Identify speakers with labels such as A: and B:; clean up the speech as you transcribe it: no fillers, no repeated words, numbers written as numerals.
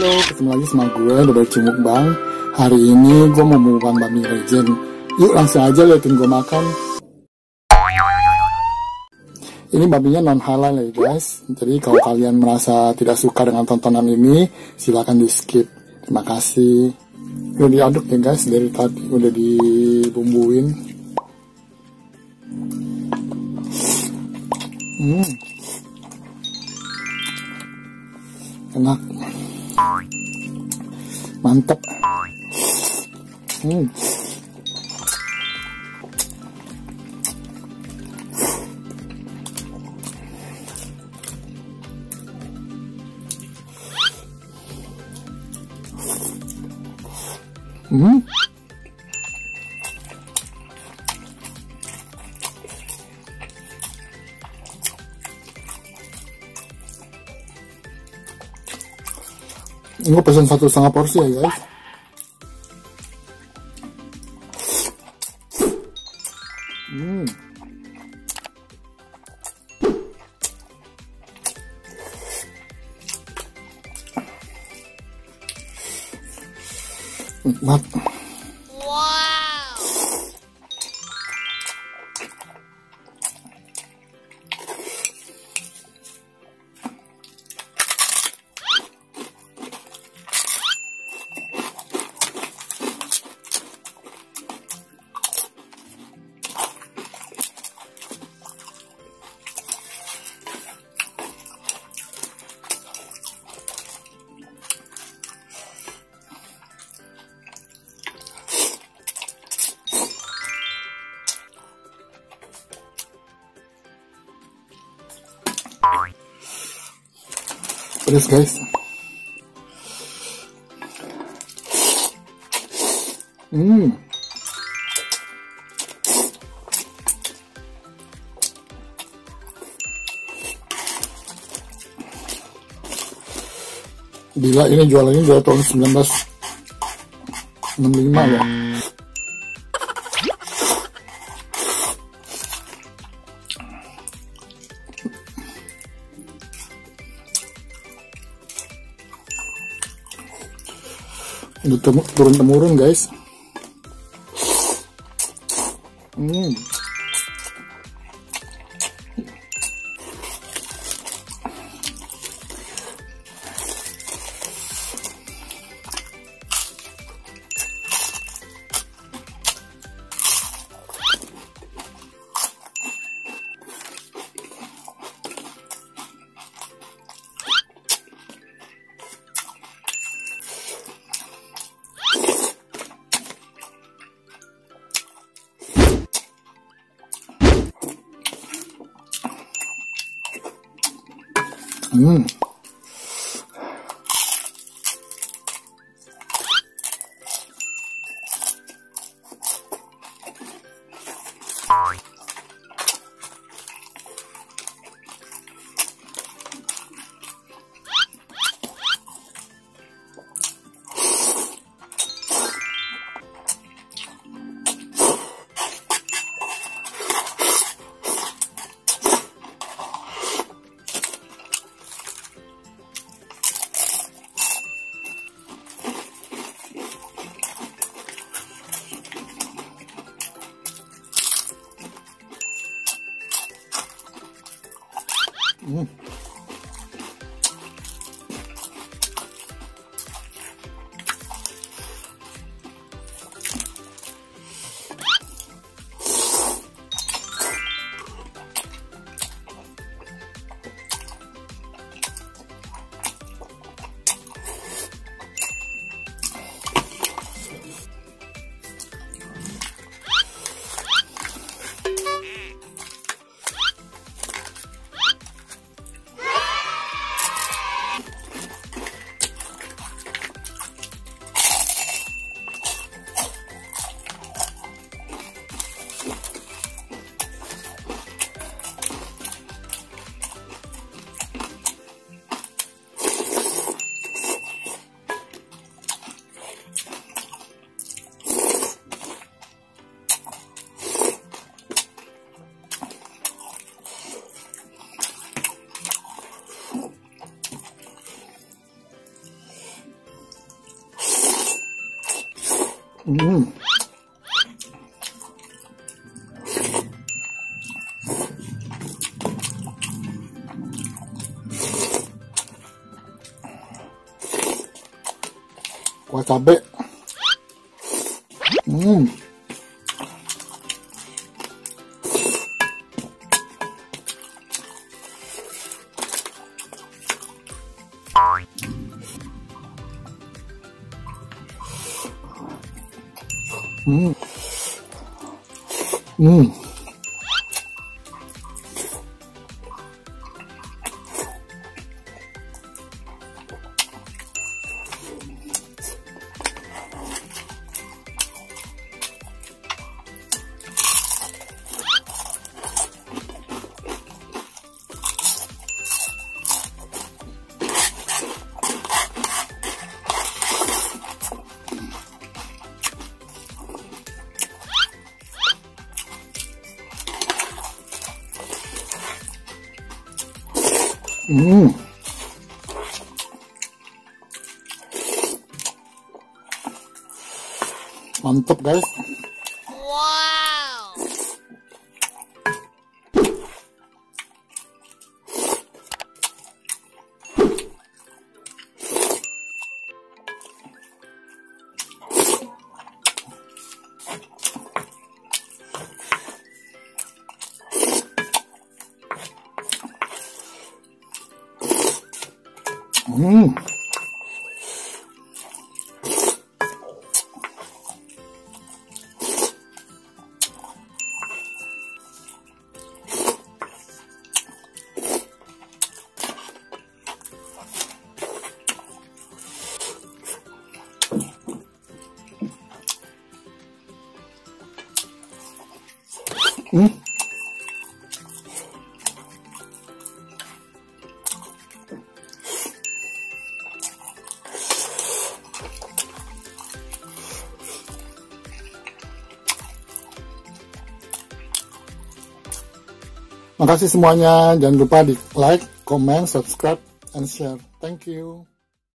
A: Halo, ketemu lagi sama gue, Double Cimukbang. Hari ini gue mau mukbang Bami Legend. Yuk langsung aja liatin gue makan. Ini babinya non halal ya guys. Jadi kalau kalian merasa tidak suka dengan tontonan ini, silahkan di skip. Terima kasih. Udah diaduk ya guys, dari tadi udah dibumbuin. Enak, mantap. Ini gue pesen 1,5 porsi ya guys. Nikmat. Pedas guys. Gila, ini jualannya dari tahun 1965 ya. Udah turun-temurun guys. Kuah cabe. Mantap guys.
B: Wow.
A: Makasih semuanya, jangan lupa di like, comment, subscribe, and share. Thank you.